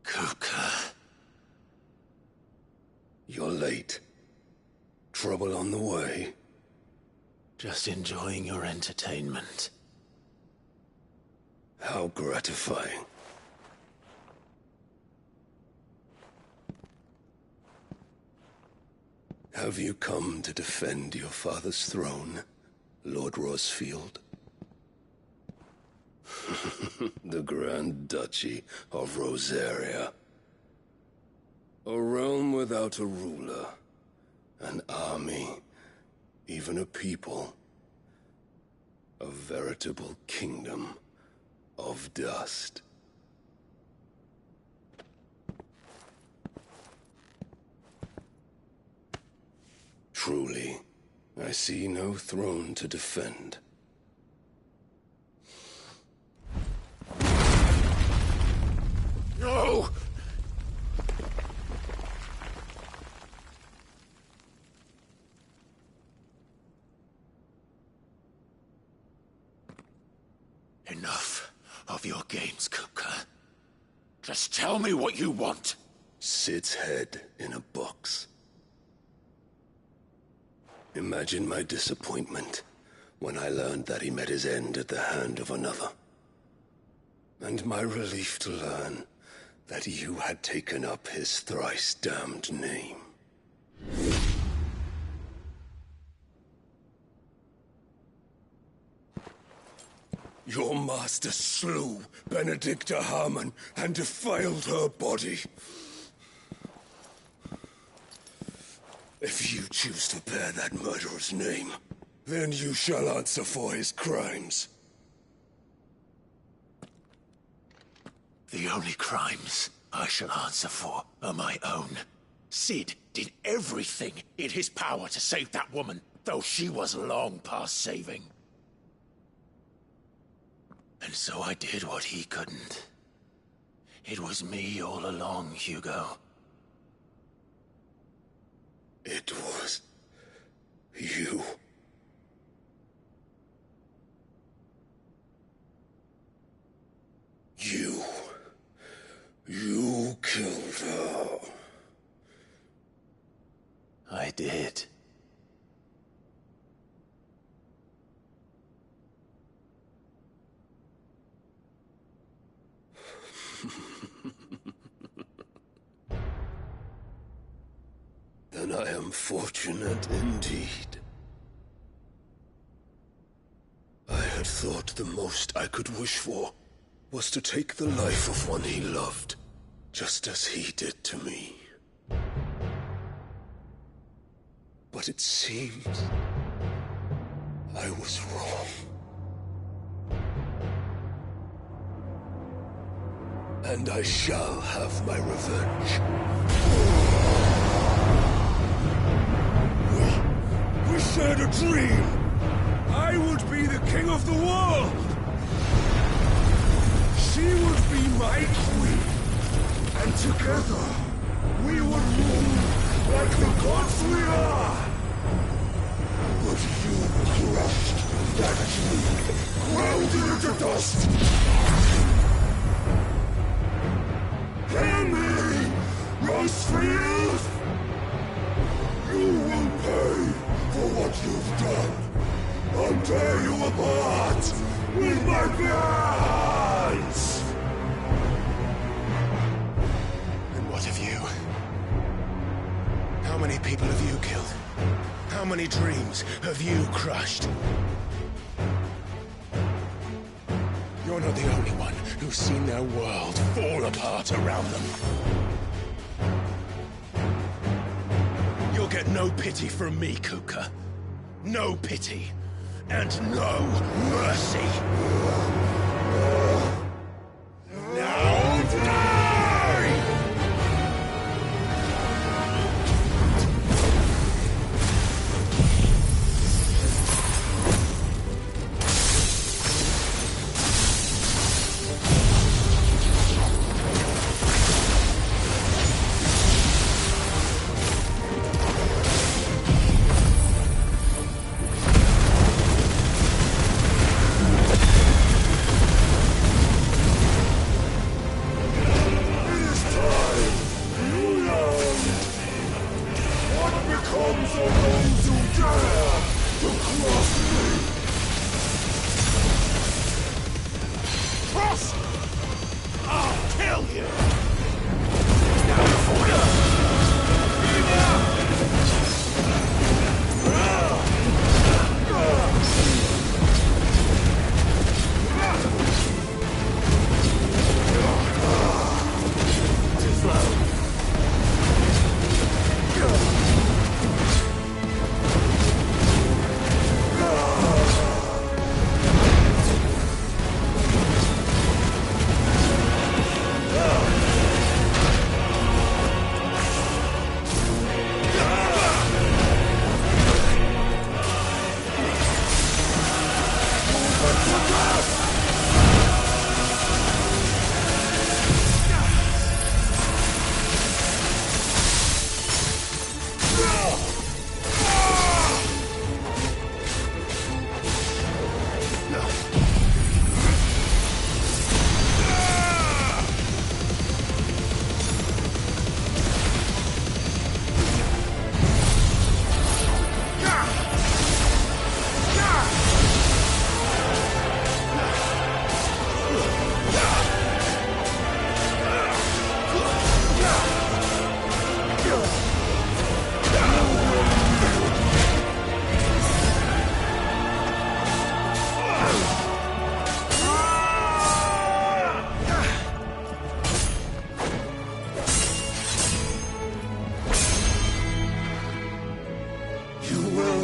Kupka. You're late. Trouble on the way? Just enjoying your entertainment. How gratifying. Have you come to defend your father's throne, Lord Rosfield? The Grand Duchy of Rosaria. A realm without a ruler, an army, even a people. A veritable kingdom of dust. Truly, I see no throne to defend. No! Enough of your games, Kupka. Just tell me what you want. Sid's head in a box. Imagine my disappointment when I learned that he met his end at the hand of another. And my relief to learn that you had taken up his thrice-damned name. Your master slew Benedicta Harmon and defiled her body. If you choose to bear that murderer's name, then you shall answer for his crimes. The only crimes I shall answer for are my own. Sid did everything in his power to save that woman, though she was long past saving. And so I did what he couldn't. It was me all along, Hugo. It was you. You killed her. I did. Then I am fortunate indeed. I had thought the most I could wish for was to take the life of one he loved, just as he did to me. But it seems I was wrong. And I shall have my revenge. We shared a dream. I would be the king of the world. She would be my queen. And together, we would rule like the gods we are. But you crushed that dream, ground it into dust. Hear me, Rosefield! You will pay for what you've done. I'll tear you apart with my bare hands! And what of you? How many people have you killed? How many dreams have you crushed? You're not the only one who's seen their world fall apart around them. You'll get no pity from me, Kupka. No pity. And no mercy. Now die!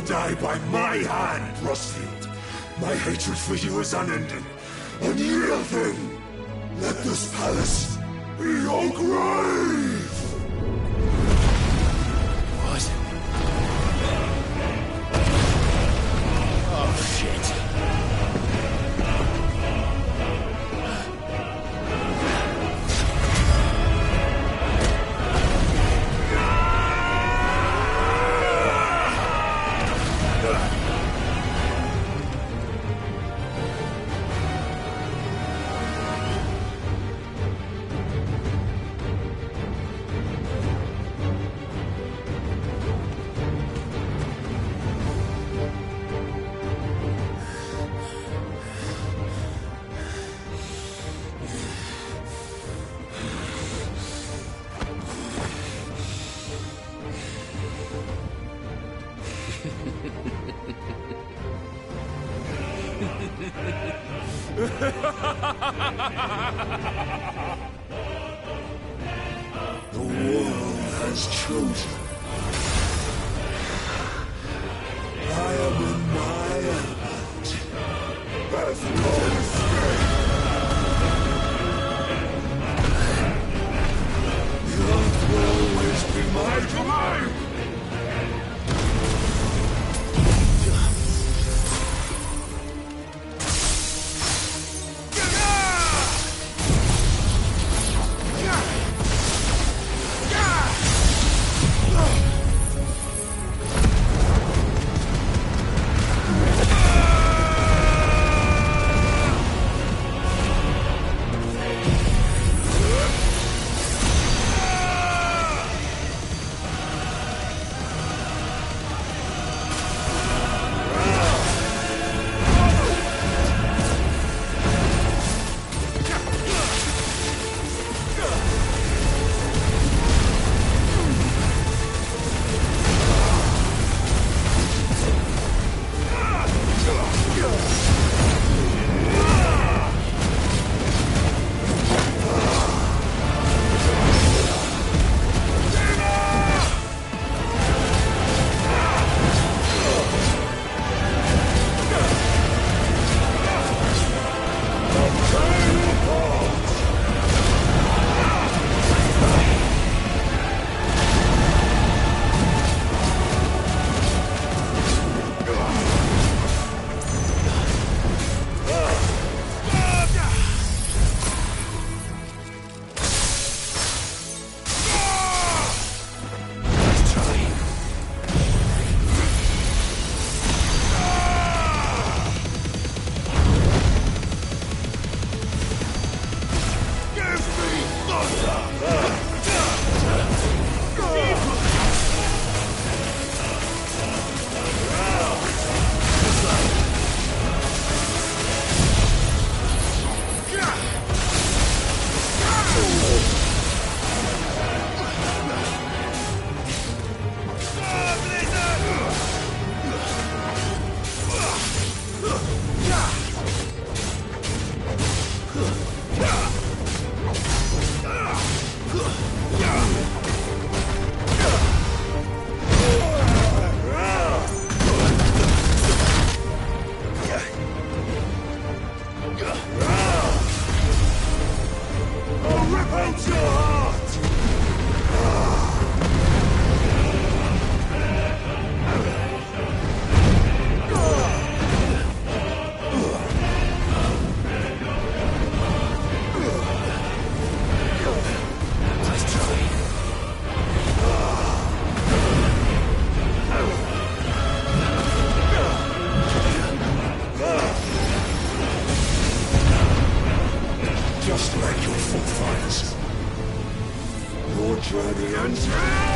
Die by my hand, Rustfield. My hatred for you is unending, unyielding. Let this palace be your grave! What? Oh, shit. The world has chosen. I am in my element. There's no escape. The earth will always be my domain. dreadful fight. Your journey ends now!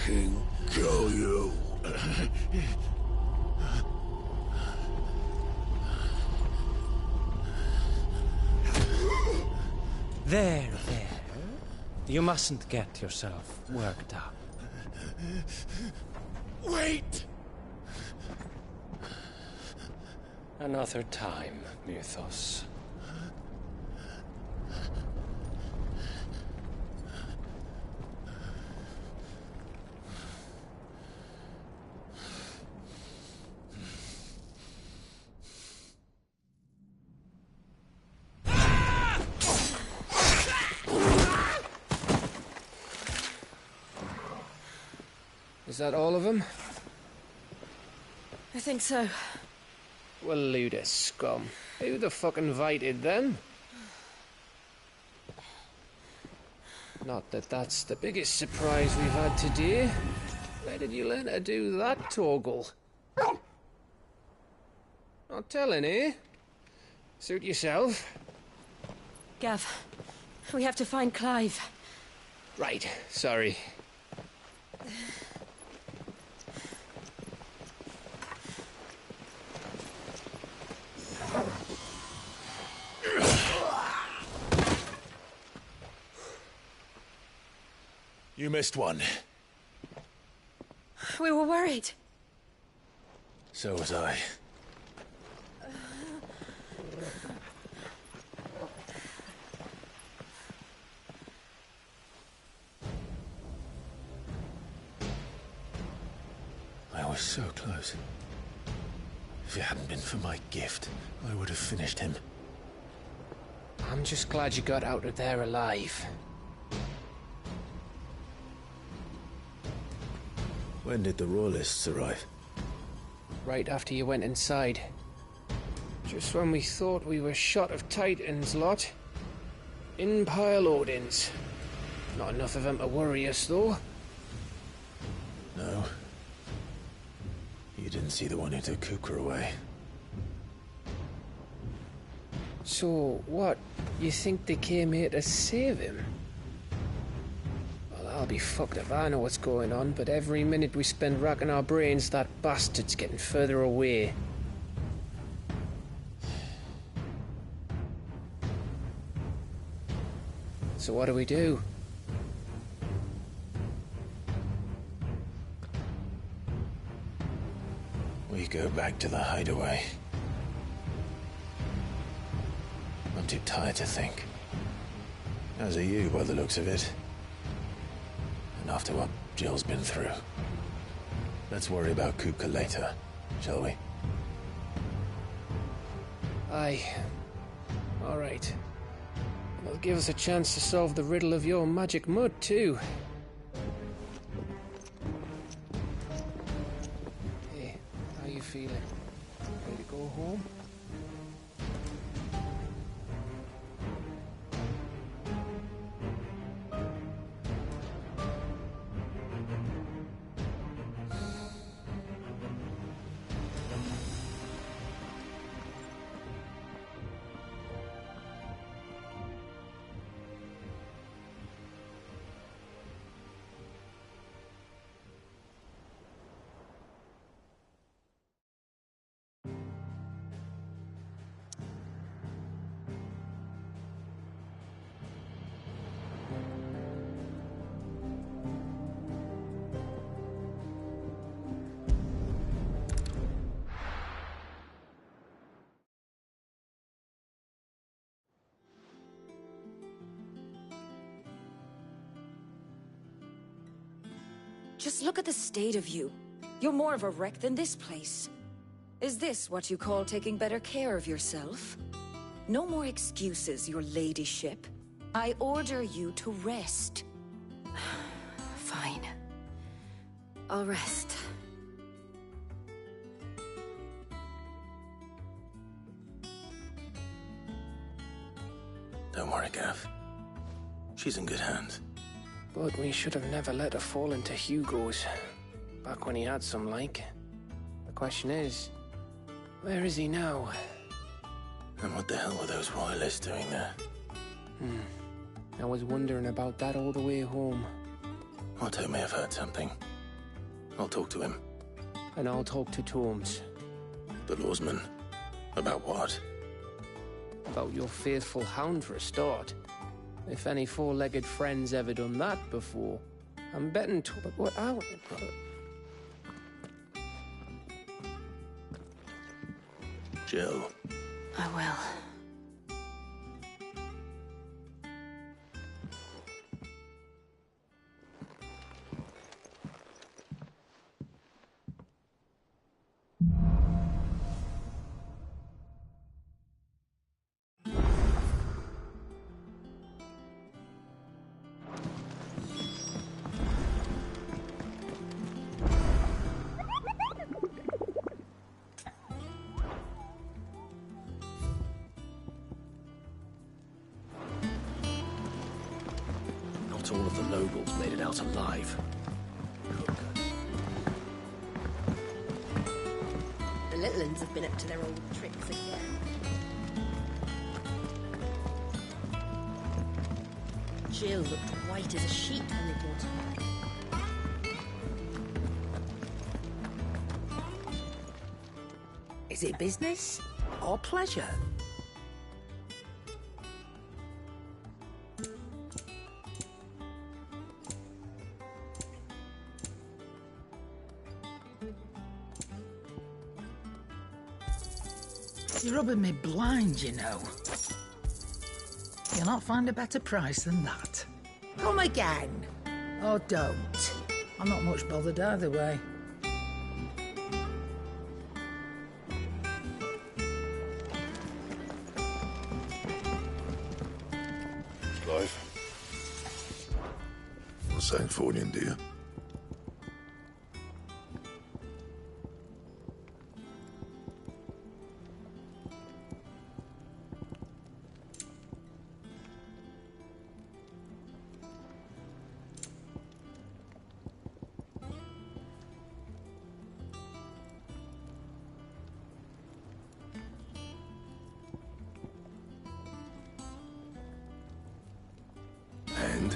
king kill you? There. You mustn't get yourself worked up. Wait! Another time, Mythos. Is that all of them? I think so. Well, load of scum. Who the fuck invited them? Not that that's the biggest surprise we've had today. Where did you learn to do that, Torgal? Not telling, eh? Suit yourself. Gav, we have to find Clive. Right, sorry. You missed one. We were worried. So was I. I was so close. If it hadn't been for my gift, I would have finished him. I'm just glad you got out of there alive. When did the Royalists arrive? Right after you went inside. Just when we thought we were shot of Titans, lot. In pile Odins. Not enough of them to worry us, though. No. You didn't see the one who took Kukra away. So, what? You think they came here to save him? Well, I'll be fucked if I know what's going on, but every minute we spend racking our brains, that bastard's getting further away. So what do we do? We go back to the hideaway. I'm too tired to think. As are you, by the looks of it. And after what Jill's been through. Let's worry about Kupka later, shall we? Aye. All right. It'll give us a chance to solve the riddle of your magic mud, too. Hey, how you feeling? Ready to go home? Just look at the state of you. You're more of a wreck than this place. Is this what you call taking better care of yourself? No more excuses, your ladyship. I order you to rest. Fine. I'll rest. Don't worry, Gav. She's in good hands. But we should have never let her fall into Hugo's. Back when he had some like. The question is, where is he now? And what the hell were those royalists doing there? I was wondering about that all the way home. Otto may have heard something. I'll talk to him. And I'll talk to Torms. The lawsman. About what? About your faithful hound for a start. If any four-legged friend's ever done that before, I'm betting what out. Jill. I will. Not all of the nobles made it out alive. The little ones have been up to their old tricks again. Jill looked white as a sheet when they brought her back. Is it business or pleasure? You're rubbing me blind, you know. You'll not find a better price than that. Come again. Or don't. I'm not much bothered either way. Clive. What's saying for you, dear? And?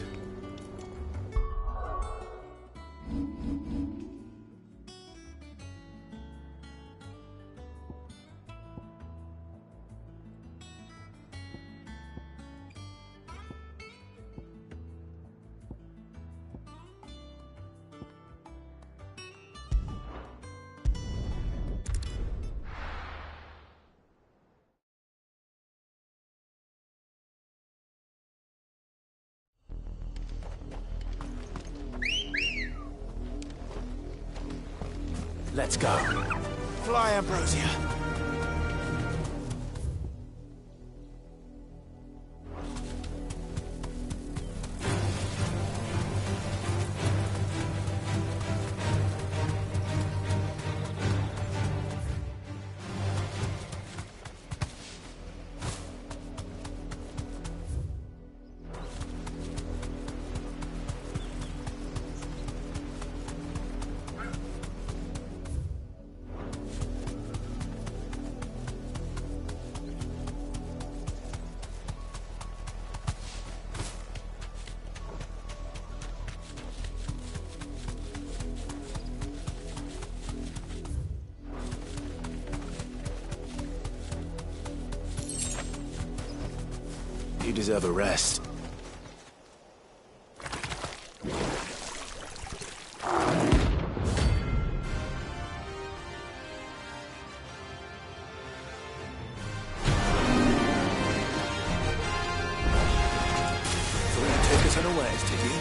Let's go. Fly, Ambrosia. You deserve a rest. Thought you'd take us unawares, did you?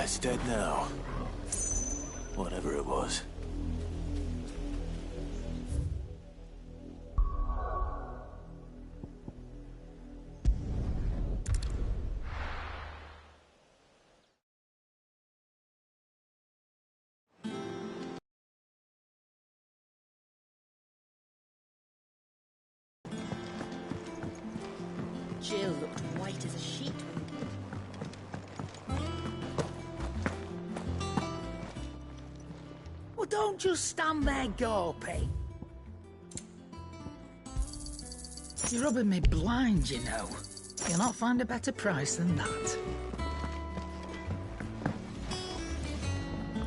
It's dead now. Whatever it was. Jill looked white as a sheet. Well, don't just stand there gawping. You're rubbing me blind, you know. You'll not find a better price than that.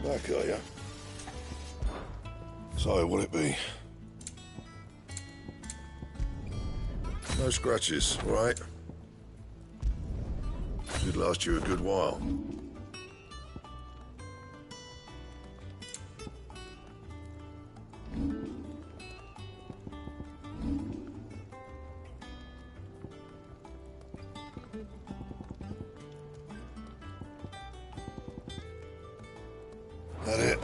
Back, are ya? So, will it be? No scratches, all right? Should last you a good while. That it?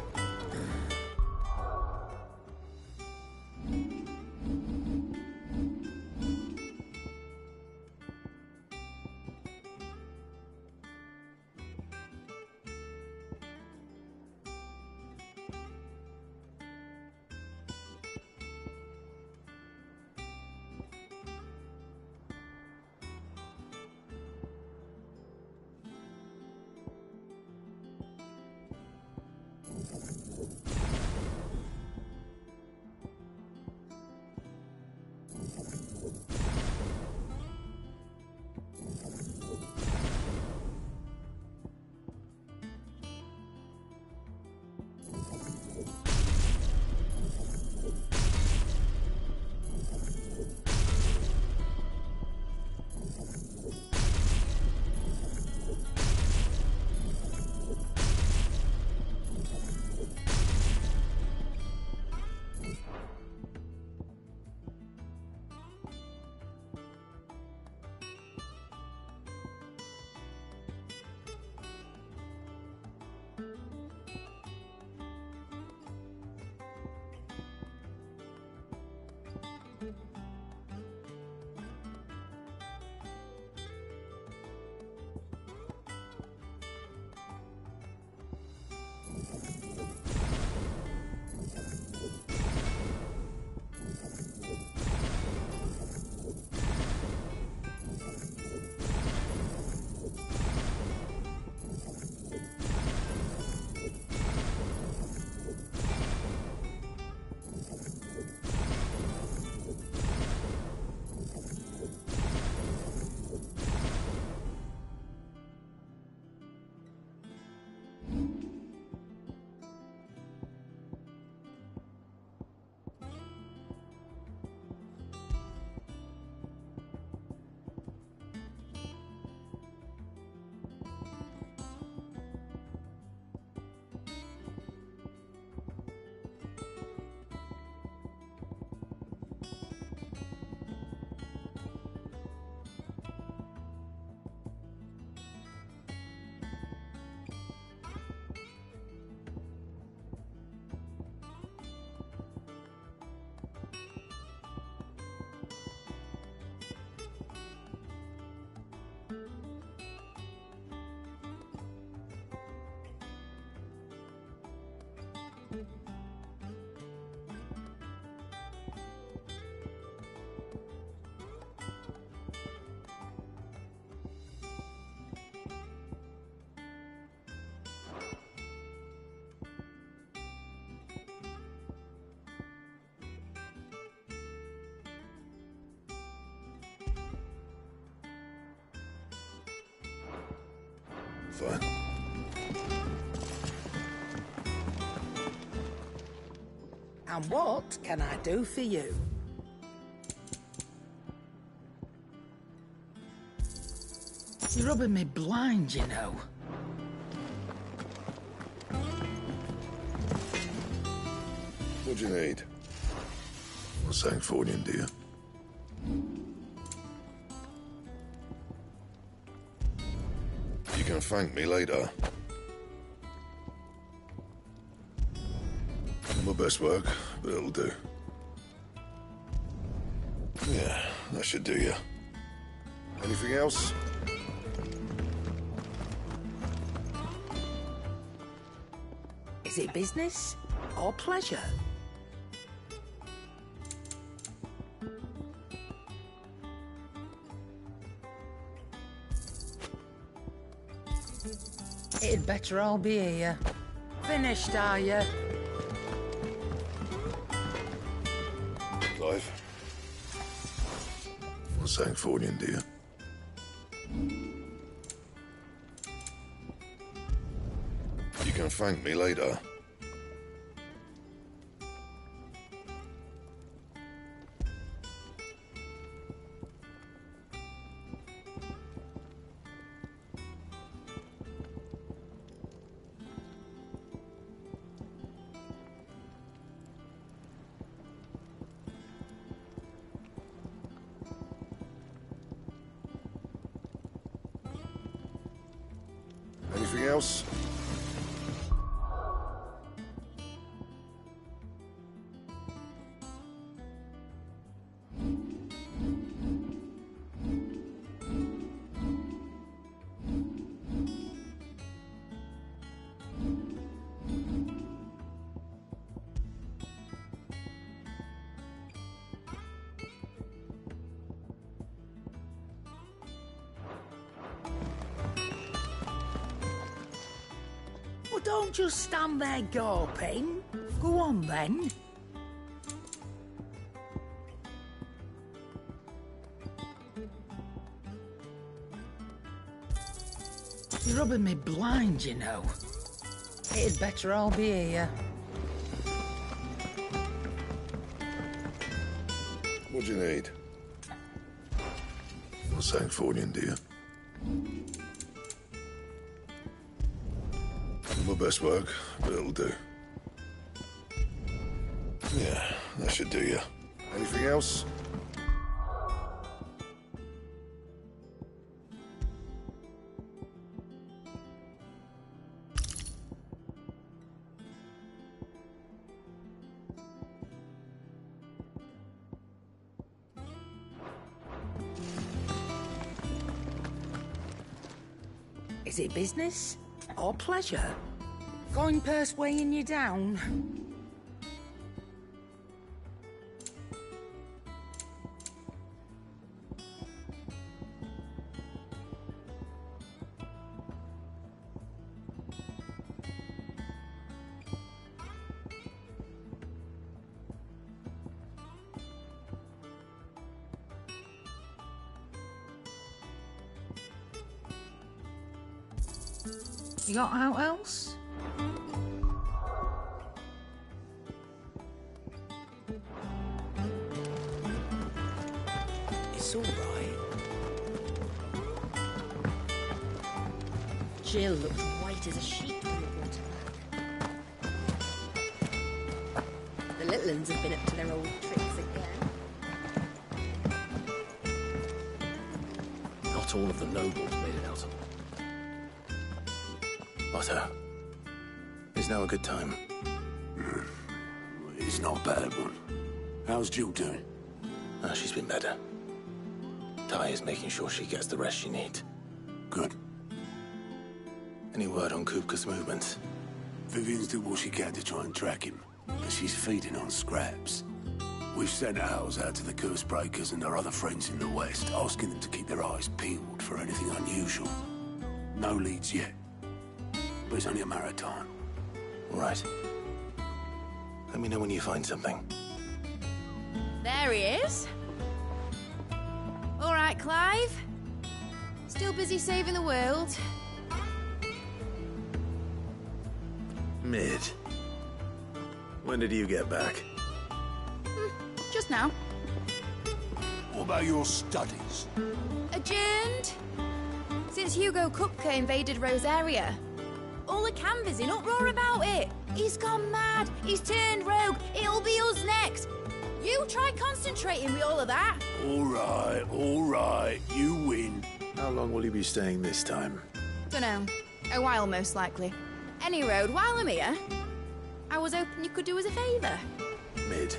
Fine. And what can I do for you? You're rubbing me blind, you know. What do you need? Not Sangfordian, do you? You can thank me later. best work, but it'll do. Yeah, that should do you. Anything else? Is it business or pleasure? It'd better all be here. Finished, are you? Clive? What's Sancfordian, do you? You can thank me later. Anything else? Well, don't just stand there gawping. Go on, then. You're rubbing me blind, you know. It'd better all be here. What do you need? What's Sancfordian, do you? My best work, but it'll do. Yeah, that should do you. Anything else? Is it business or pleasure? Going purse weighing you down? You got out else? It's all right. Jill looked white as a sheet when we brought her back. The little uns have been up to their old tricks again. Not all of the nobles made it out. Otto, is now a good time? It's not a bad one. How's Jill doing? Oh, she's been better. Ty is making sure she gets the rest she needs. Good. Any word on Kupka's movements? Vivian's did what she can to try and track him, but she's feeding on scraps. We've sent ours out to the Cursebreakers and our other friends in the West, asking them to keep their eyes peeled for anything unusual. No leads yet, but it's only a matter of time. All right. Let me know when you find something. There he is. All right, Clive. Still busy saving the world? Mid. When did you get back? Just now. What about your studies? Adjourned. Since Hugo Kupka invaded Rosaria. All the canvas in uproar about it. He's gone mad. He's turned rogue. It'll be us next. You try concentrating with all of that. All right. You win. How long will you be staying this time? Dunno. A while, most likely. Any road, while I'm here, I was hoping you could do us a favour. Mid.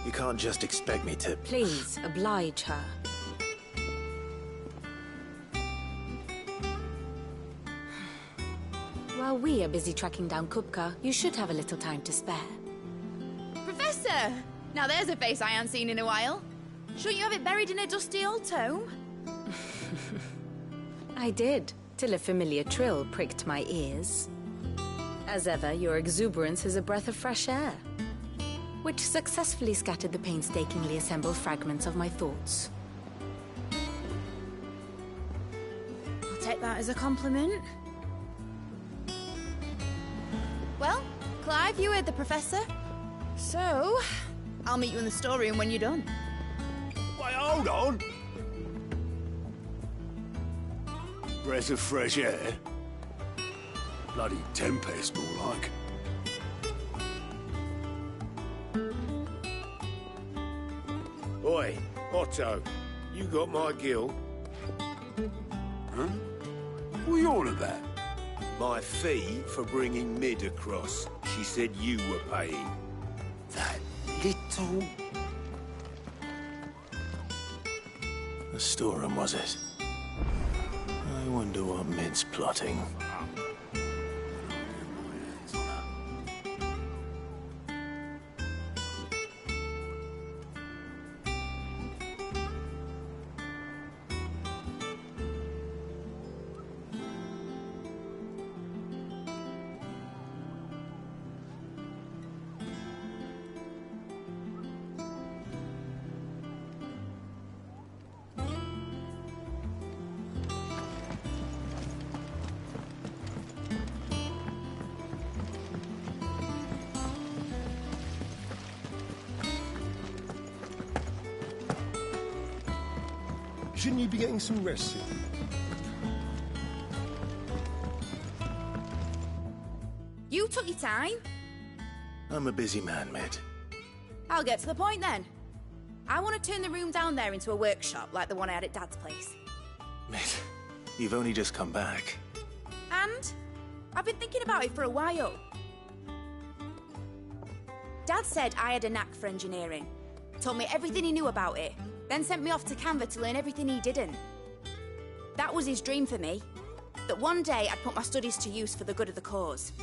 You can't just expect me to... Please, oblige her. While we are busy tracking down Kupka, you should have a little time to spare. Professor! Now there's a face I haven't seen in a while. Shouldn't you have it buried in a dusty old tome? I did, till a familiar trill pricked my ears. As ever, your exuberance is a breath of fresh air, which successfully scattered the painstakingly assembled fragments of my thoughts. I'll take that as a compliment. Well, Clive, you heard the Professor. So, I'll meet you in the storeroom when you're done. Wait, hold on! Breath of fresh air? Bloody tempest, more like. Oi, Otto, you got my gill? Huh? What are you on about? My fee for bringing Mid across. She said you were paying. That little... The storeroom, was it? I wonder what Mid's plotting. Shouldn't you be getting some rest soon? You took your time. I'm a busy man, Mid. I'll get to the point then. I want to turn the room down there into a workshop like the one I had at Dad's place. Mid, you've only just come back. And I've been thinking about it for a while. Dad said I had a knack for engineering. Told me everything he knew about it. Then sent me off to Canva to learn everything he didn't. That was his dream for me. That one day I'd put my studies to use for the good of the cause.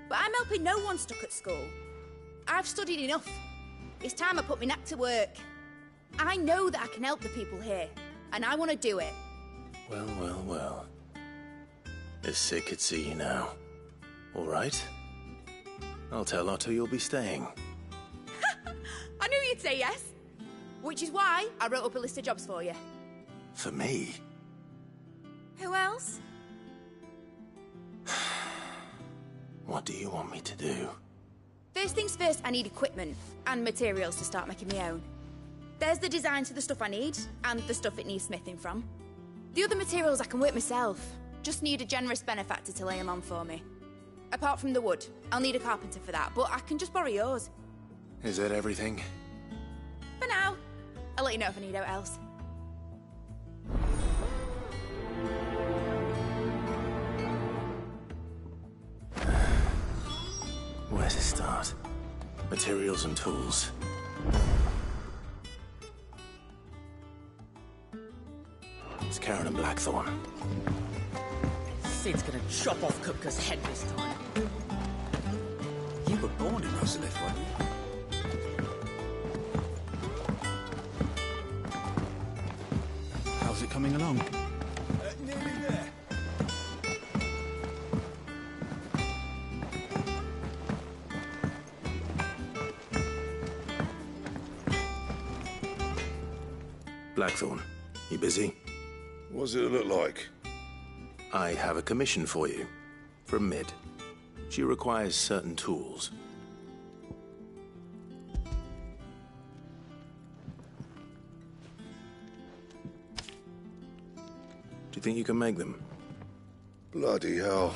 But I'm helping no one stuck at school. I've studied enough. It's time I put my knack to work. I know that I can help the people here, and I want to do it. Well, well, well. If Sid could see you now. All right. I'll tell Otto you'll be staying. I knew you'd say yes. Which is why I wrote up a list of jobs for you. For me? Who else? What do you want me to do? First things first, I need equipment and materials to start making my own. There's the designs for the stuff I need and the stuff it needs smithing from. The other materials I can work myself. Just need a generous benefactor to lay them on for me. Apart from the wood, I'll need a carpenter for that, but I can just borrow yours. Is that everything? For now. I'll let you know if I need out else. Where to start? Materials and tools. It's Karen and Blackthorn. Sid's gonna chop off Kupka's head this time. You were born in Rosalith, weren't you? How's it coming along? Nearly there. Blackthorn, you busy? What's it look like? I have a commission for you. From Mid. She requires certain tools. Do you think you can make them? Bloody hell.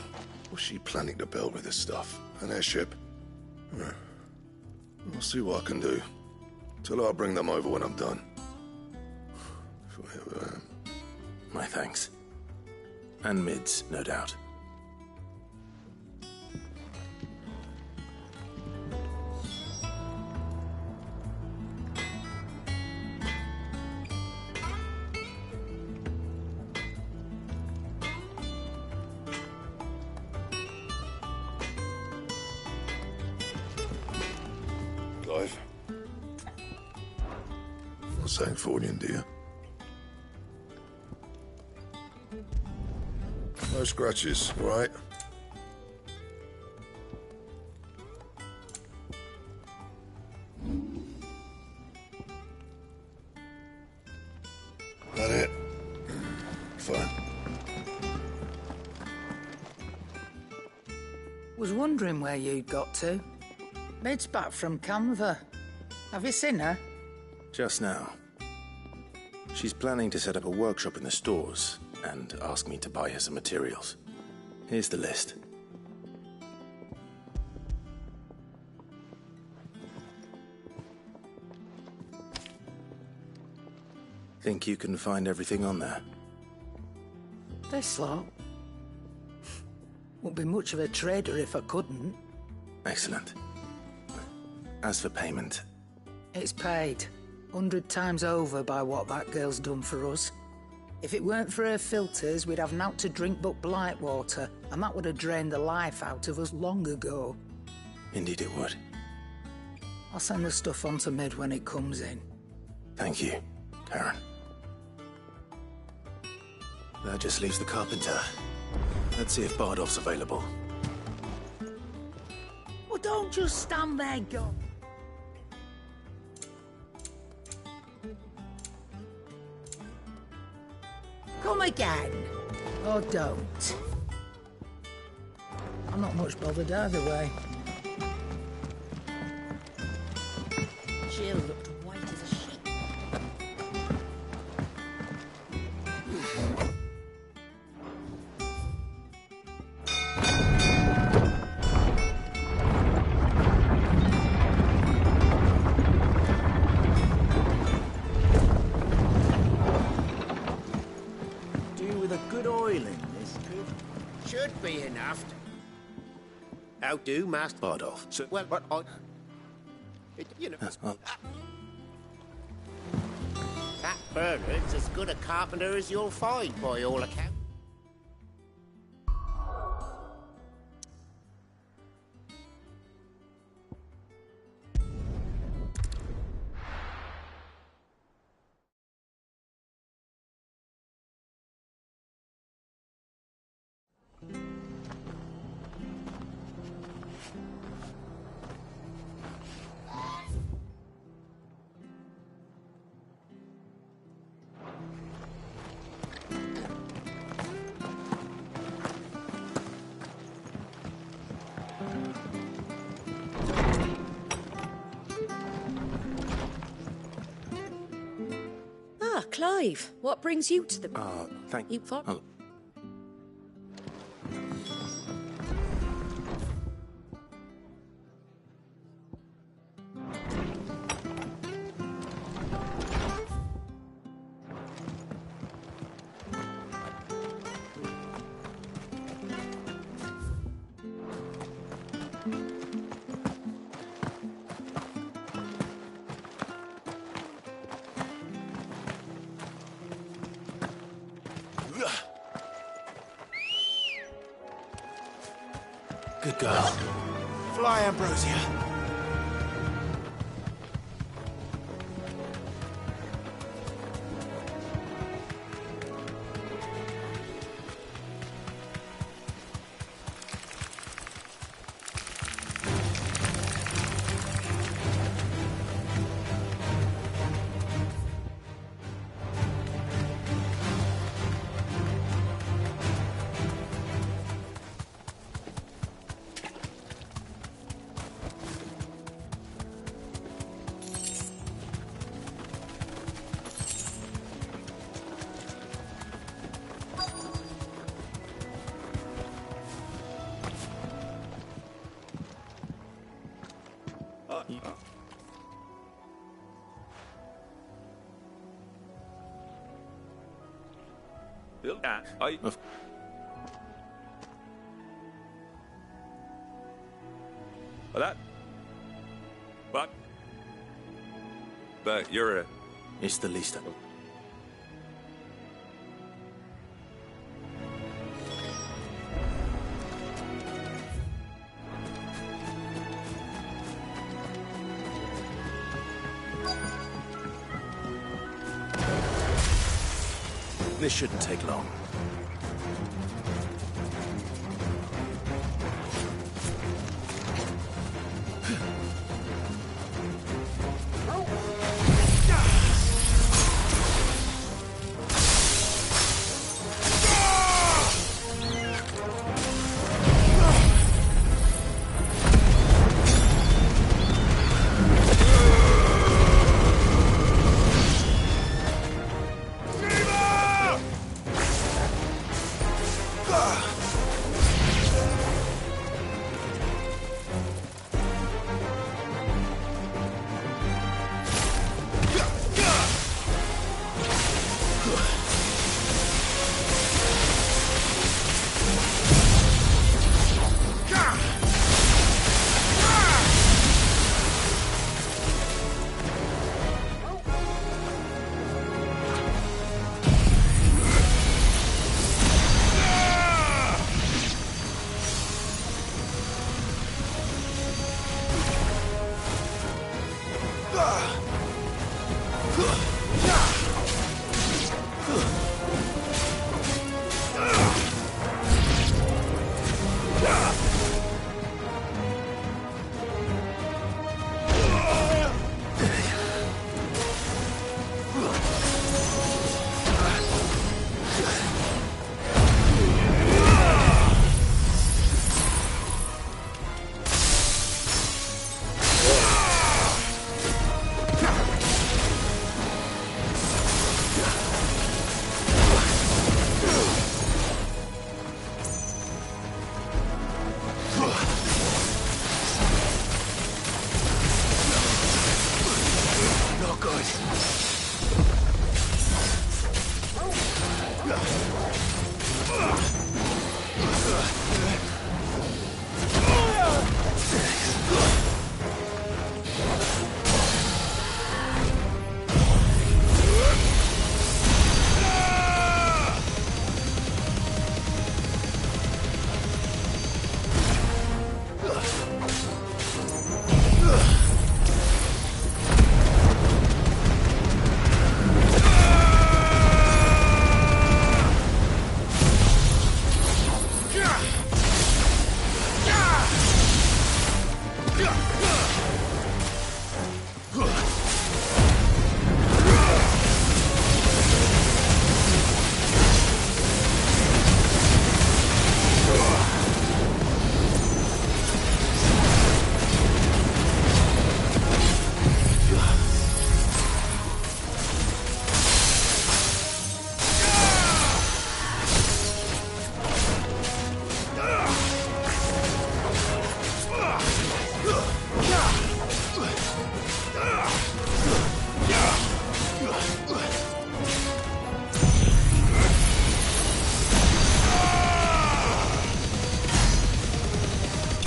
What's she planning to build with this stuff? An airship? I'll see what I can do. Tell her I'll bring them over when I'm done. My thanks. And Mid's, no doubt. Clive. Not saying Fordian, do you? No scratches, right? That it? Fine. Was wondering where you'd got to. Maid's back from Canva. Have you seen her? Just now. She's planning to set up a workshop in the stores and ask me to buy her some materials. Here's the list. Think you can find everything on there? This lot. Wouldn't be much of a trader if I couldn't. Excellent. As for payment... It's paid. 100 times over by what that girl's done for us. If it weren't for her filters, we'd have naught to drink but blight water, and that would have drained the life out of us long ago. Indeed it would. I'll send the stuff on to Mid when it comes in. Thank you, Karen. That just leaves the carpenter. Let's see if Bardolph's available. Well, don't just stand there, go. Come again. Or don't. I'm not much bothered either way. Jill looked white as a sheet. Should be enough. How do, Master Bardolph. So, well, but I... you know... That Bernard's as good a carpenter as you'll find, by all accounts. Clive, what brings you to the... thank you. For... Oh. Good girl. Fly, Ambrosia. That? What? But you're a... It's the least of it. This shouldn't take long.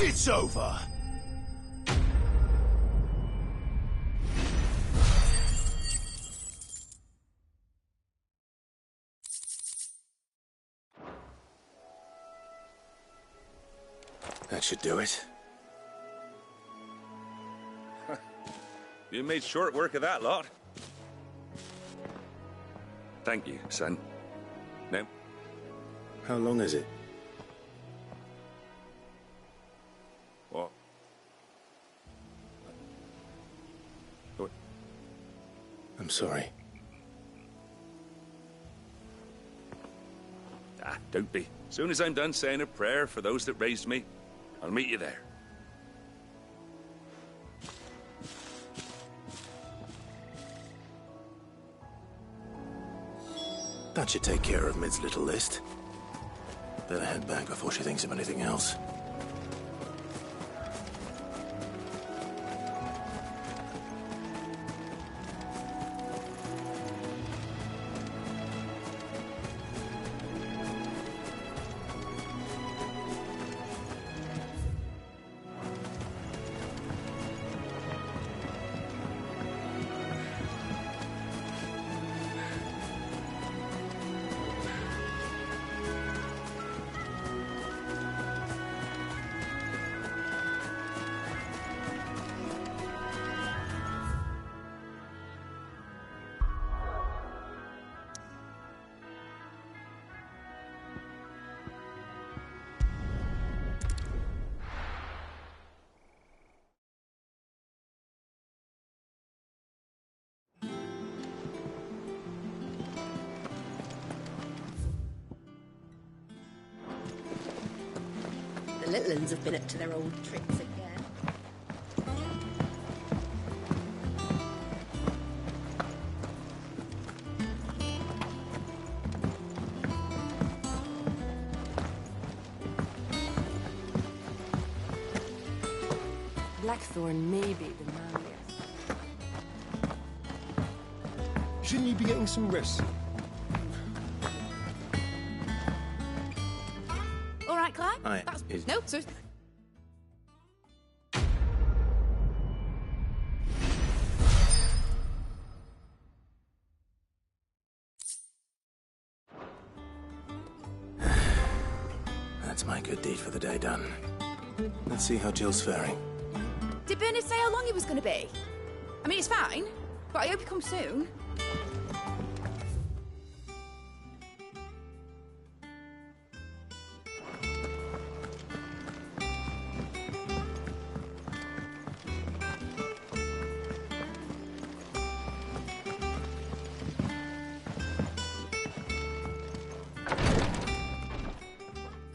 It's over! That should do it. You made short work of that lot. Thank you, son. Now, How long is it? what? What? I'm sorry. Don't be. Soon as I'm done saying a prayer for those that raised me, I'll meet you there. That should take care of Mid's little list. Better head back before she thinks of anything else. little uns have been up to their old tricks again. Blackthorn may be the manliest. Shouldn't you be getting some rest? All right, Clive? Aye, That's... is- No, so... That's my good deed for the day done. Let's see how Jill's faring. Did Bernard say how long he was going to be? I mean, it's fine, but I hope he comes soon.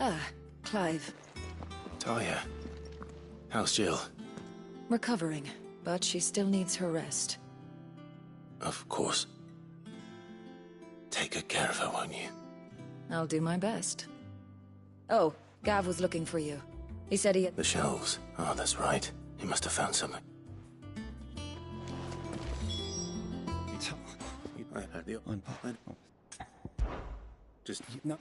Ah, Clive. Talia, how's Jill? Recovering, but she still needs her rest. Of course. Take good care of her, won't you? I'll do my best. Oh, Gav was looking for you. He said he had... The shelves. Oh, that's right. He must have found something. Just... No.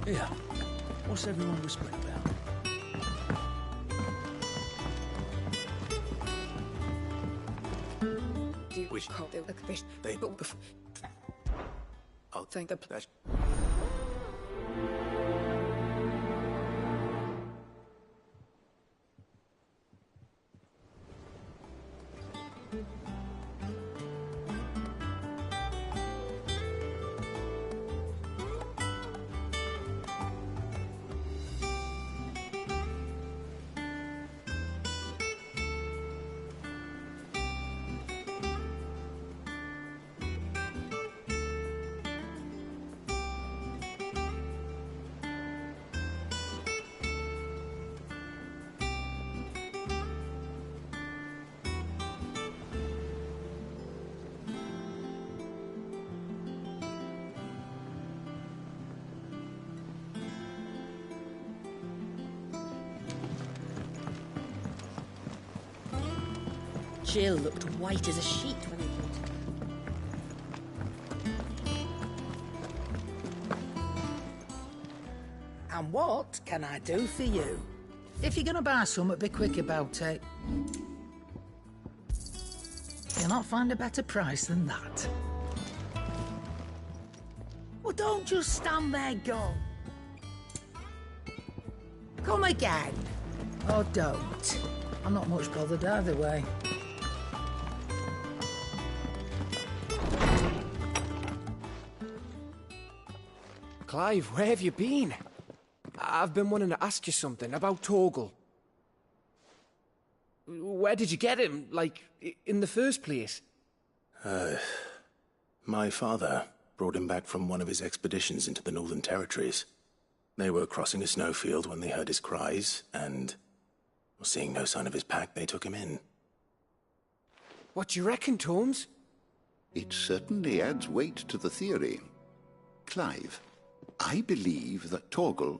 Yeah. What's everyone whispering about? Do you Which- call the fish? They... But I'll thank the... That's... Jill looked white as a sheet when he brought her. And what can I do for you? If you're gonna buy something, be quick about it. You'll not find a better price than that. Well, don't just stand there, go. Come again. Or don't. I'm not much bothered either way. Clive, where have you been? I've been wanting to ask you something about Torgal. Where did you get him, like, in the first place? My father brought him back from one of his expeditions into the Northern Territories. They were crossing a snowfield when they heard his cries, and, seeing no sign of his pack, they took him in. What do you reckon, Torms? It certainly adds weight to the theory. Clive, I believe that Torgal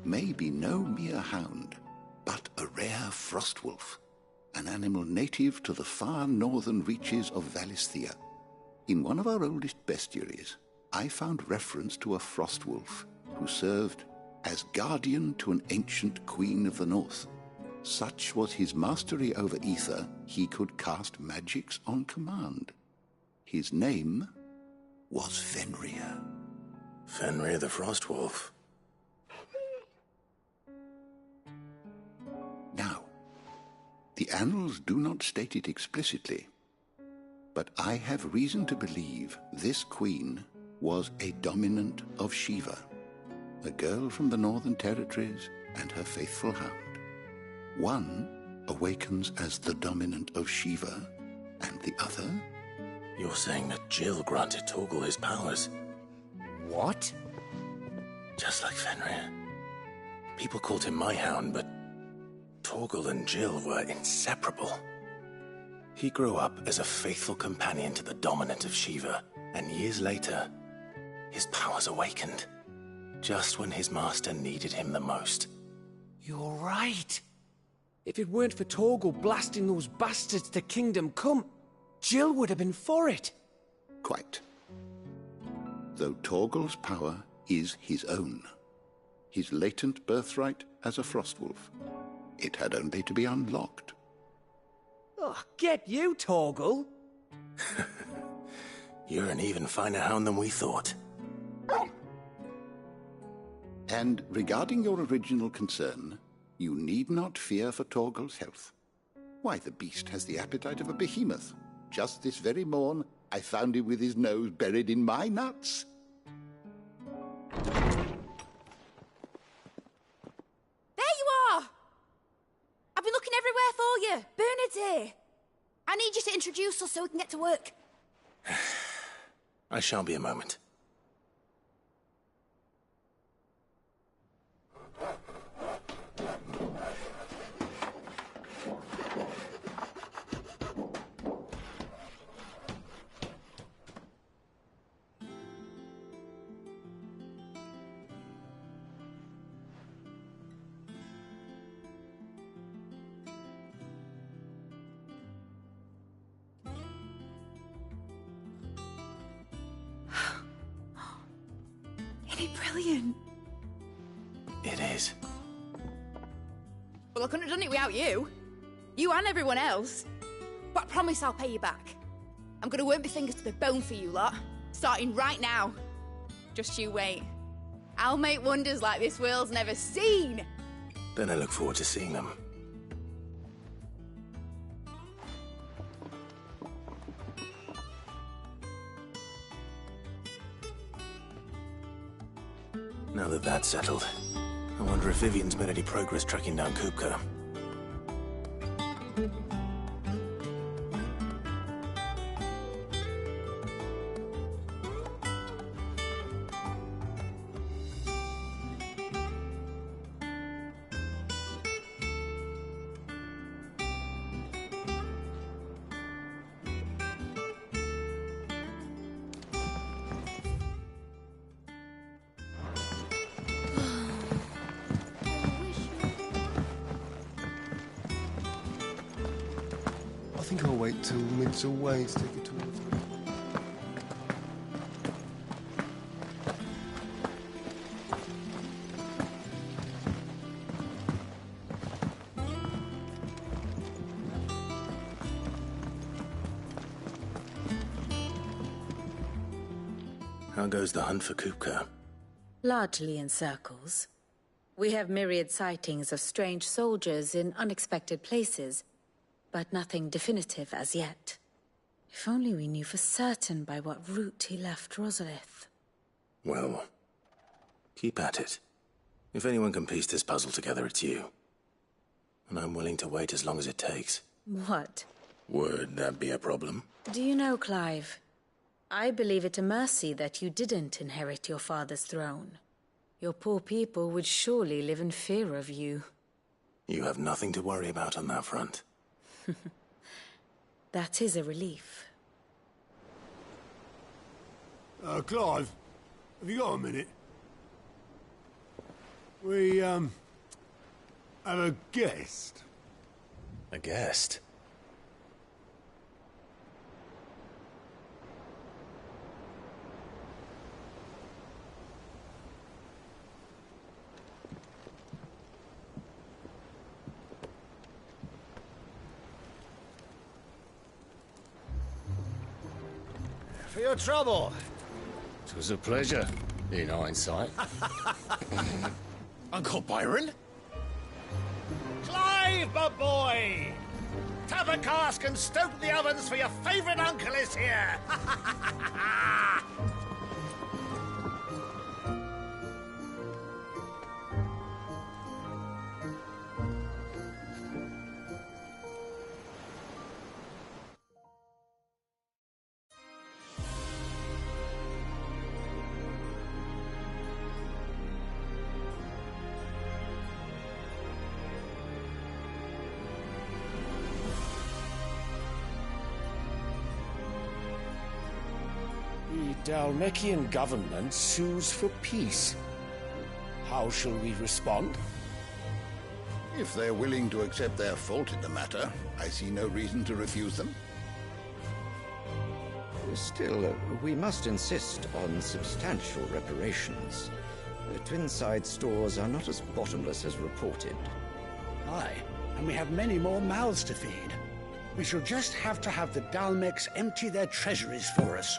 may be no mere hound, but a rare frostwolf, an animal native to the far northern reaches of Valisthea. In one of our oldest bestiaries, I found reference to a frostwolf who served as guardian to an ancient queen of the north. Such was his mastery over ether, he could cast magics on command. His name was Fenrir. Fenrir the Frostwolf. Now, the annals do not state it explicitly, but I have reason to believe this queen was a dominant of Shiva. a girl from the Northern Territories and her faithful hound. One awakens as the dominant of Shiva, and the other... You're saying that Jill granted Torgal his powers? What? Just like Fenrir. People called him my hound, but Torgal and Jill were inseparable. He grew up as a faithful companion to the dominant of Shiva, and years later, his powers awakened, just when his master needed him the most. You're right. If it weren't for Torgal blasting those bastards to Kingdom Come, Jill would have been for it. Quite. Though Torgal's power is his own, his latent birthright as a Frostwolf, it had only to be unlocked. Oh, get you, Torgal! You're an even finer hound than we thought. And regarding your original concern, you need not fear for Torgal's health. Why, the beast has the appetite of a behemoth. Just this very morn, I found him with his nose buried in my nuts. There you are! I've been looking everywhere for you. Bernard's here. I need you to introduce us so we can get to work. I shall be a moment. Brilliant. It is. Well, I couldn't have done it without you. You and everyone else. But I promise I'll pay you back. I'm gonna work my fingers to the bone for you lot, starting right now. Just you wait. I'll make wonders like this world's never seen. Then I look forward to seeing them. Now that that's settled, I wonder if Vivian's made any progress tracking down Kupka. I think I'll wait till mid's away to take it towards me. How goes the hunt for Kupka? Largely in circles. We have myriad sightings of strange soldiers in unexpected places, but nothing definitive as yet. If only we knew for certain by what route he left Rosalith. Well, keep at it. If anyone can piece this puzzle together, it's you. And I'm willing to wait as long as it takes. What? Would that be a problem? Do you know, Clive? I believe it a mercy that you didn't inherit your father's throne. Your poor people would surely live in fear of you. You have nothing to worry about on that front. That is a relief. Clive, have you got a minute? We, have a guest. A guest? For your trouble. It was a pleasure, in hindsight. Uncle Byron? Clive, my boy! Tap a cask and stoke the ovens for your favourite uncle is here! Dhalmekian government sues for peace. How shall we respond? If they're willing to accept their fault in the matter, I see no reason to refuse them. Still, we must insist on substantial reparations. The Twinside stores are not as bottomless as reported. Aye, and we have many more mouths to feed. We shall just have to have the Dalmex empty their treasuries for us.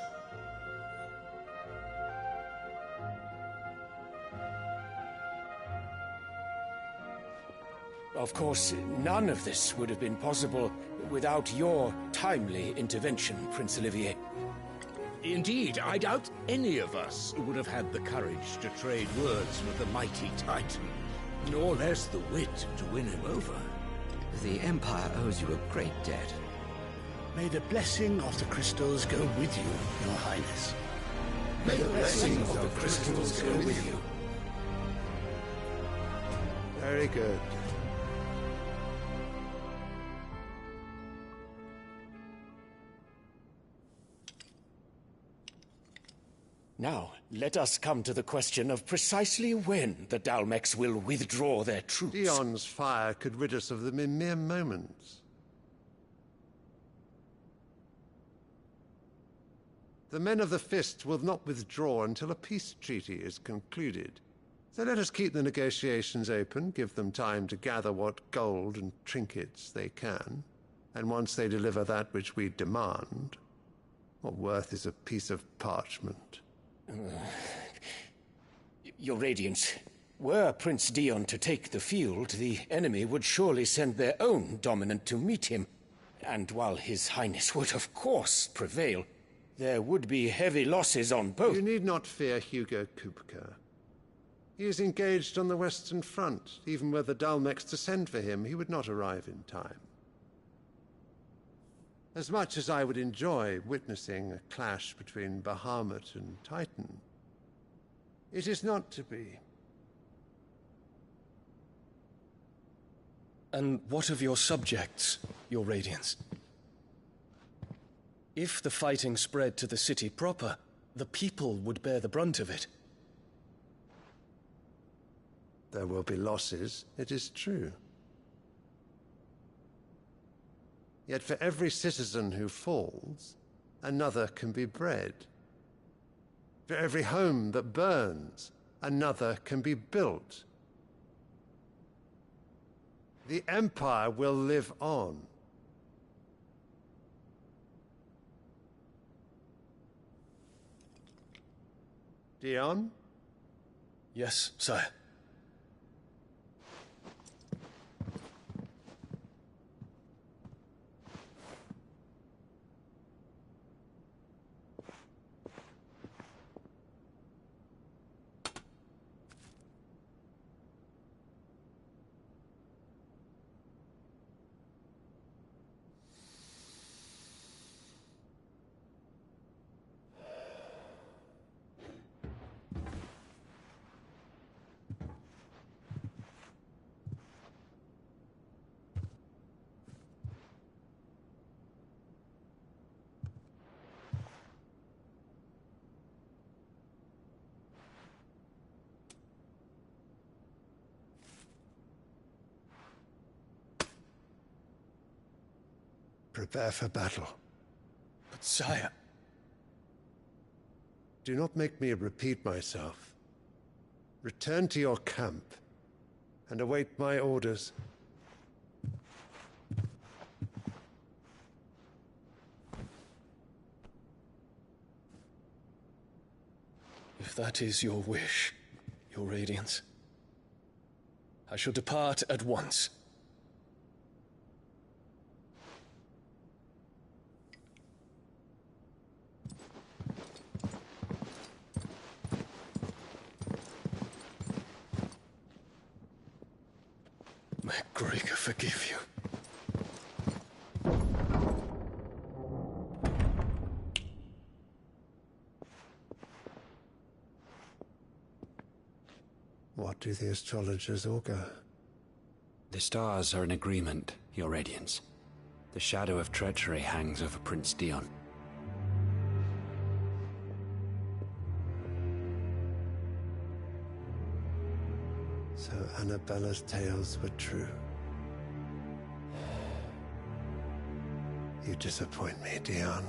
Of course, none of this would have been possible without your timely intervention, Prince Olivier. Indeed, I doubt any of us would have had the courage to trade words with the mighty Titan, nor less the wit to win him over. The Empire owes you a great debt. May the blessing of the crystals go with you, Your Highness. May the blessing of the crystals go with you. Very good. Now, let us come to the question of precisely when the Dalmex will withdraw their troops. Dion's fire could rid us of them in mere moments. The men of the Fist will not withdraw until a peace treaty is concluded. So let us keep the negotiations open, give them time to gather what gold and trinkets they can, and once they deliver that which we demand, what worth is a piece of parchment? Your Radiance, were Prince Dion to take the field, the enemy would surely send their own dominant to meet him. And while His Highness would of course prevail, there would be heavy losses on both. You need not fear Hugo Kupka. He is engaged on the Western Front. Even were the Dalmex to send for him, he would not arrive in time. As much as I would enjoy witnessing a clash between Bahamut and Titan, it is not to be. And what of your subjects, Your Radiance? If the fighting spread to the city proper, the people would bear the brunt of it. There will be losses, it is true. Yet for every citizen who falls, another can be bred. For every home that burns, another can be built. The Empire will live on. Dion? Yes, sire. Prepare for battle. But sire... Do not make me repeat myself. Return to your camp and await my orders. If that is your wish, Your Radiance, I shall depart at once. May Gregor forgive you. What do the astrologers augur? The stars are in agreement, Your Radiance. The shadow of treachery hangs over Prince Dion. Annabella's tales were true. You disappoint me, Dion.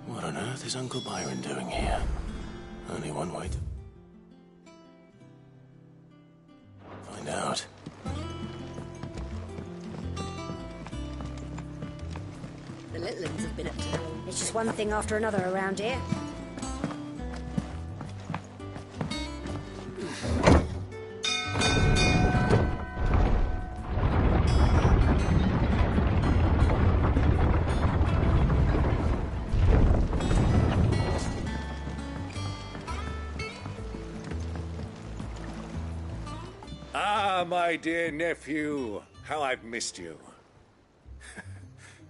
What on earth is Uncle Byron doing here? Only one way to find out. The little ones have been up to. It's just one thing after another around here. Ah, my dear nephew, how I've missed you.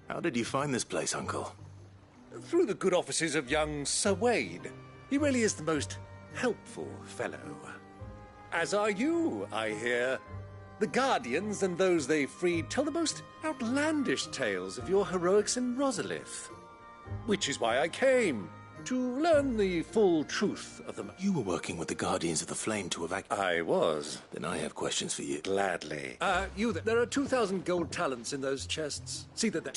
How did you find this place, Uncle? Through the good offices of young Sir Wade. He really is the most helpful fellow. As are you, I hear. The Guardians and those they freed tell the most outlandish tales of your heroics in Rosalith. Which is why I came, to learn the full truth of them. You were working with the Guardians of the Flame to evacuate. I was. Then I have questions for you. Gladly. There are 2,000 gold talents in those chests. See that they're...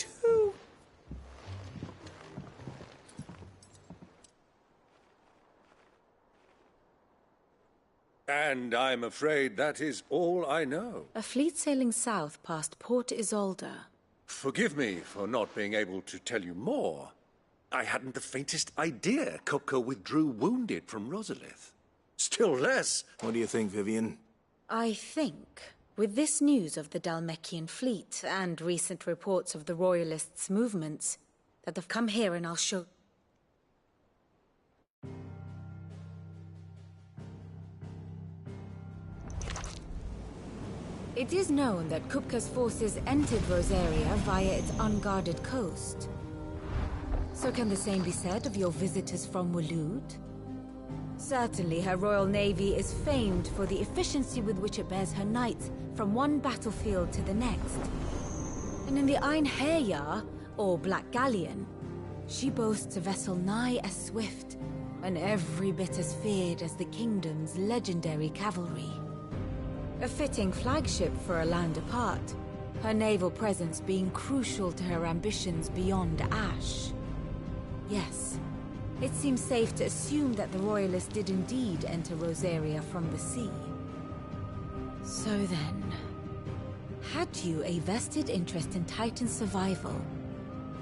And I'm afraid that is all I know. A fleet sailing south past Port Isolde. Forgive me for not being able to tell you more. I hadn't the faintest idea Kupka withdrew wounded from Rosalith. Still less. What do you think, Vivian? I think, with this news of the Dhalmekian fleet and recent reports of the Royalists' movements, that they've come here and I'll show... It is known that Kupka's forces entered Rosaria via its unguarded coast. So can the same be said of your visitors from Waloed? Certainly her Royal Navy is famed for the efficiency with which it bears her knights from one battlefield to the next. And in the Einherjar, or Black Galleon, she boasts a vessel nigh as swift and every bit as feared as the Kingdom's legendary cavalry. A fitting flagship for a land apart, her naval presence being crucial to her ambitions beyond Ash. Yes, it seems safe to assume that the Royalists did indeed enter Rosaria from the sea. So then, had you a vested interest in Titan's survival,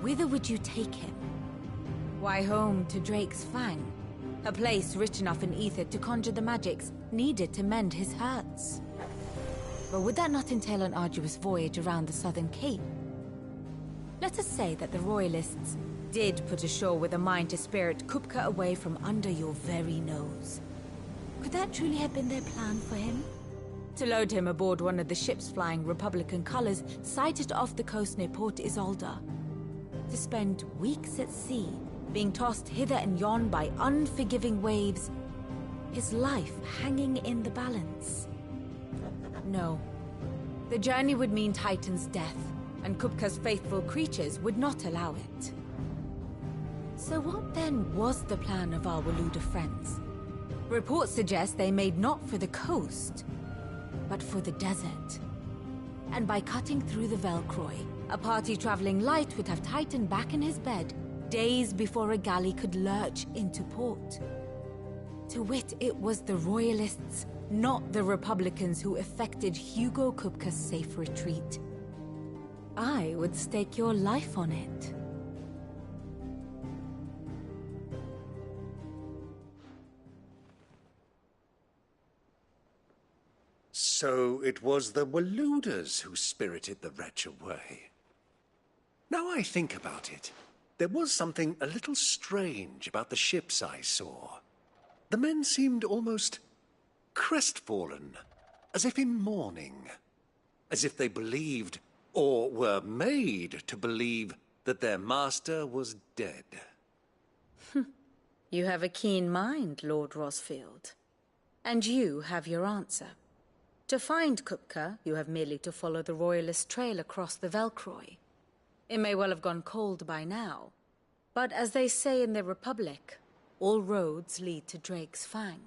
whither would you take him? Why, home to Drake's Fang, a place rich enough in ether to conjure the magics needed to mend his hurts. But would that not entail an arduous voyage around the southern cape? Let us say that the Royalists did put ashore with a mind to spirit Kupka away from under your very nose. Could that truly have been their plan for him? To load him aboard one of the ships flying Republican colors sighted off the coast near Port Isolde. To spend weeks at sea, being tossed hither and yon by unforgiving waves, his life hanging in the balance. No. The journey would mean Titan's death, and Kupka's faithful creatures would not allow it. So what then was the plan of our Waluda friends? Reports suggest they made not for the coast, but for the desert. And by cutting through the Velcroy, a party traveling light would have Titan back in his bed days before a galley could lurch into port. To wit, it was the Royalists, not the Republicans, who effected Hugo Kupka's safe retreat. I would stake your life on it. So it was the Waludas who spirited the wretch away. Now I think about it, there was something a little strange about the ships I saw. The men seemed almost crestfallen, as if in mourning, as if they believed, or were made to believe, that their master was dead. You have a keen mind, Lord Rosfield. And you have your answer. To find Kupka, you have merely to follow the Royalist trail across the Velcroy. It may well have gone cold by now, but as they say in the Republic, all roads lead to Drake's Fang.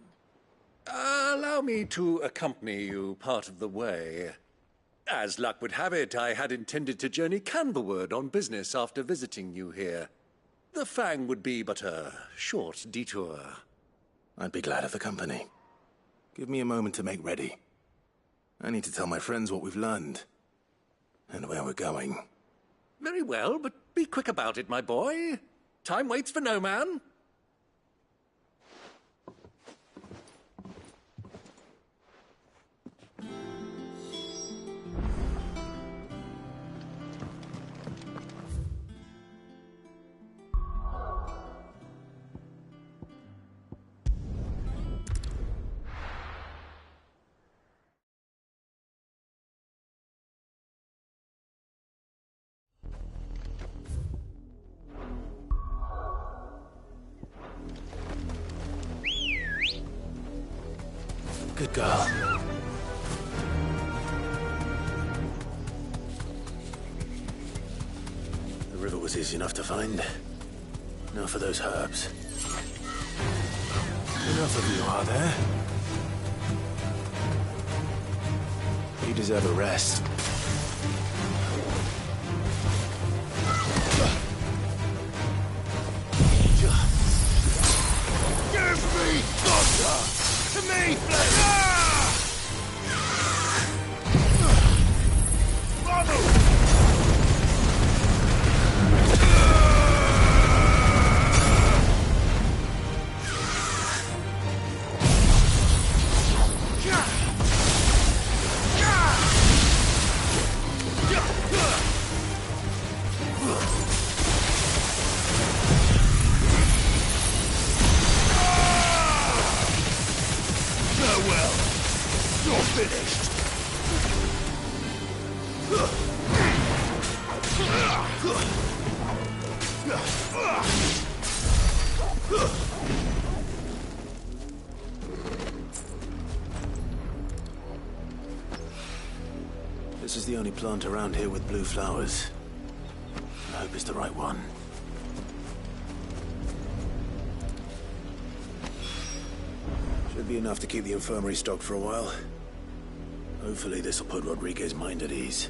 Allow me to accompany you part of the way. As luck would have it, I had intended to journey Canberward on business after visiting you here. The Fang would be but a short detour. I'd be glad of the company. Give me a moment to make ready. I need to tell my friends what we've learned, and where we're going. Very well, but be quick about it, my boy. Time waits for no man. Good girl. The river was easy enough to find. Now for those herbs. Enough of you, are there? You deserve a rest. Give me thunder! To me, This is the only plant around here with blue flowers. I hope it's the right one. Should be enough to keep the infirmary stocked for a while. Hopefully this will put Rodriguez's mind at ease.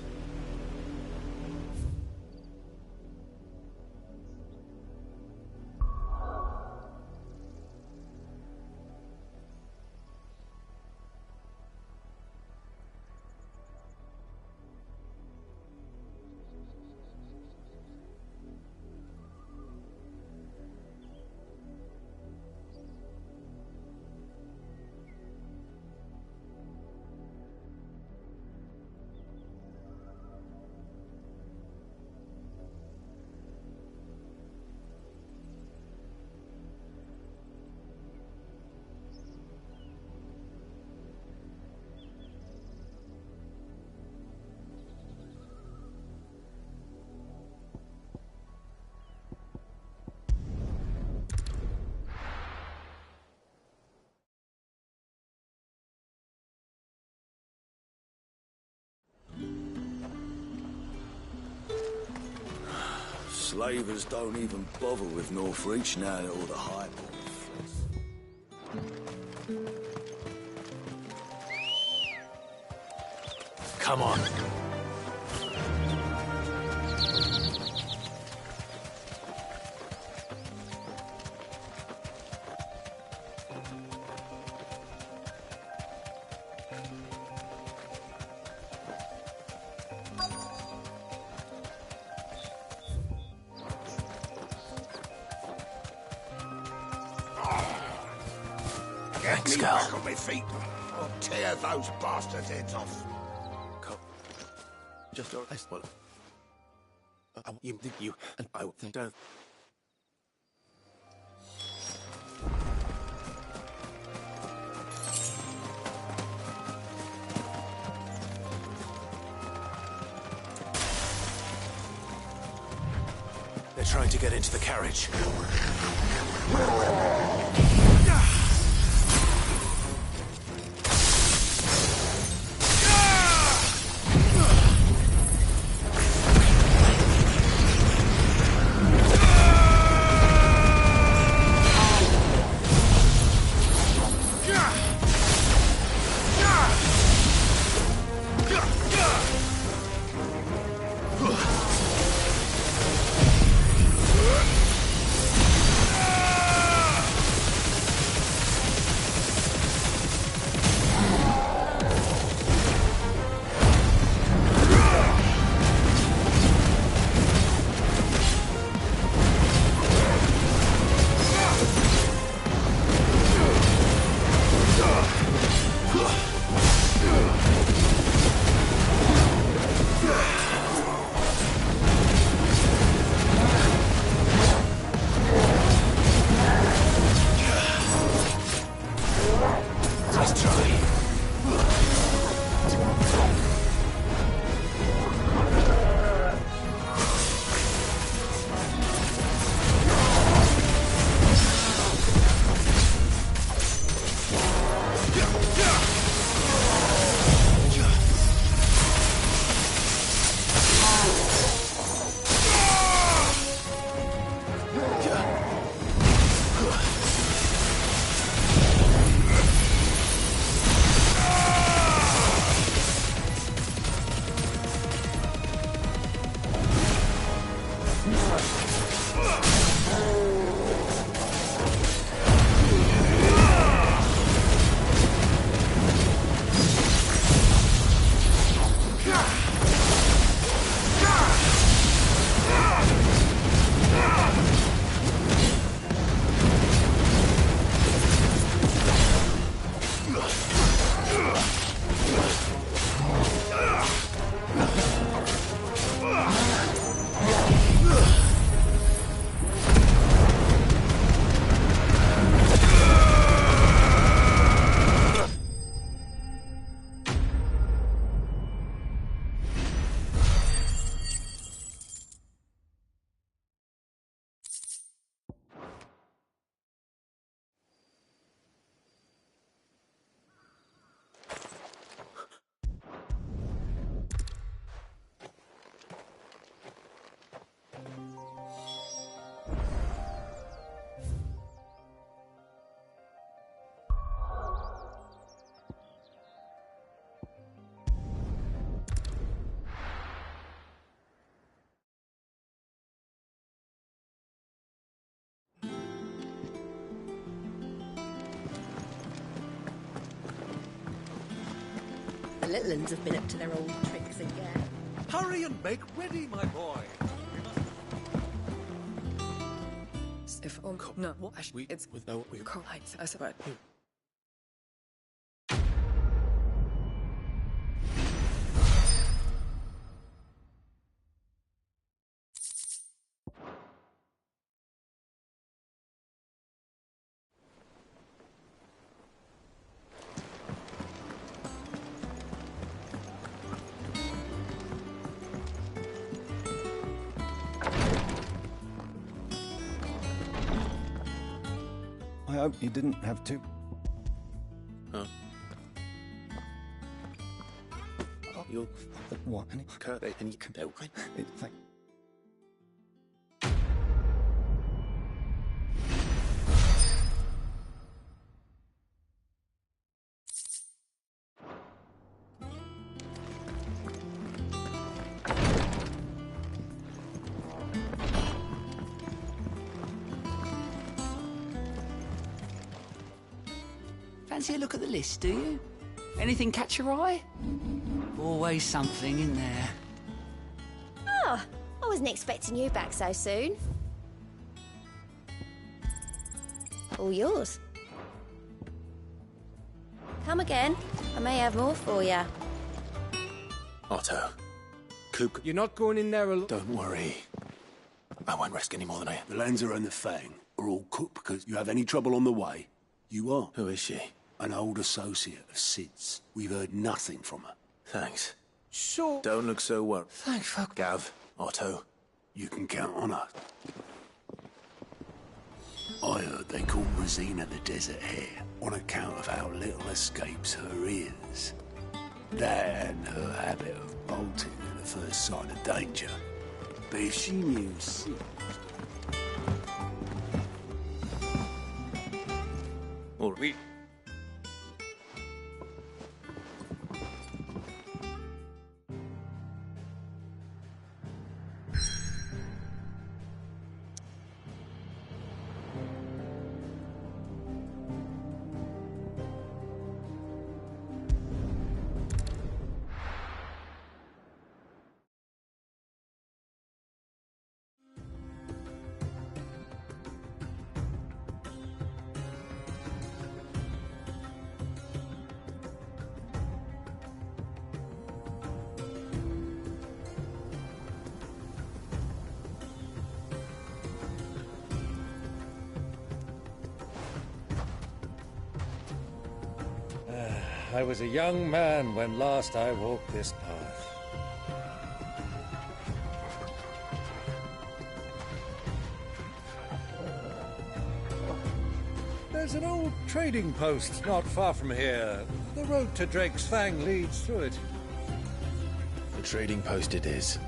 Slavers don't even bother with Northreach now that all the hype. Come on. Get me back on my feet. I'll tear those bastards' heads off. Just well, you and I don't. They're trying to get into the carriage. little uns have been up to their old tricks again. Hurry and make ready, my boy. If no, it's with no lights. I said. I hope you didn't have to. Huh? You're... What? And you can do. It's like... Fancy a look at the list, do you? Anything catch your eye? Always something in there. Oh, I wasn't expecting you back so soon. All yours. Come again. I may have more for you. Otto. Coop... You're not going in there alone. Don't worry. I won't risk any more than I am. The Lanza and the Fang are all cooked because you have any trouble on the way. You are. Who is she? An old associate of Sid's. We've heard nothing from her. Thanks. So... Don't look so worried. Thank fuck. Gav, Otto. You can count on her. I heard they call Rosina the Desert Hare on account of how little escapes her ears. That and her habit of bolting at the first sign of danger. But if she knew Sid... Or we... I was a young man when last I walked this path. There's an old trading post not far from here. The road to Drake's Fang leads through it. The trading post it is.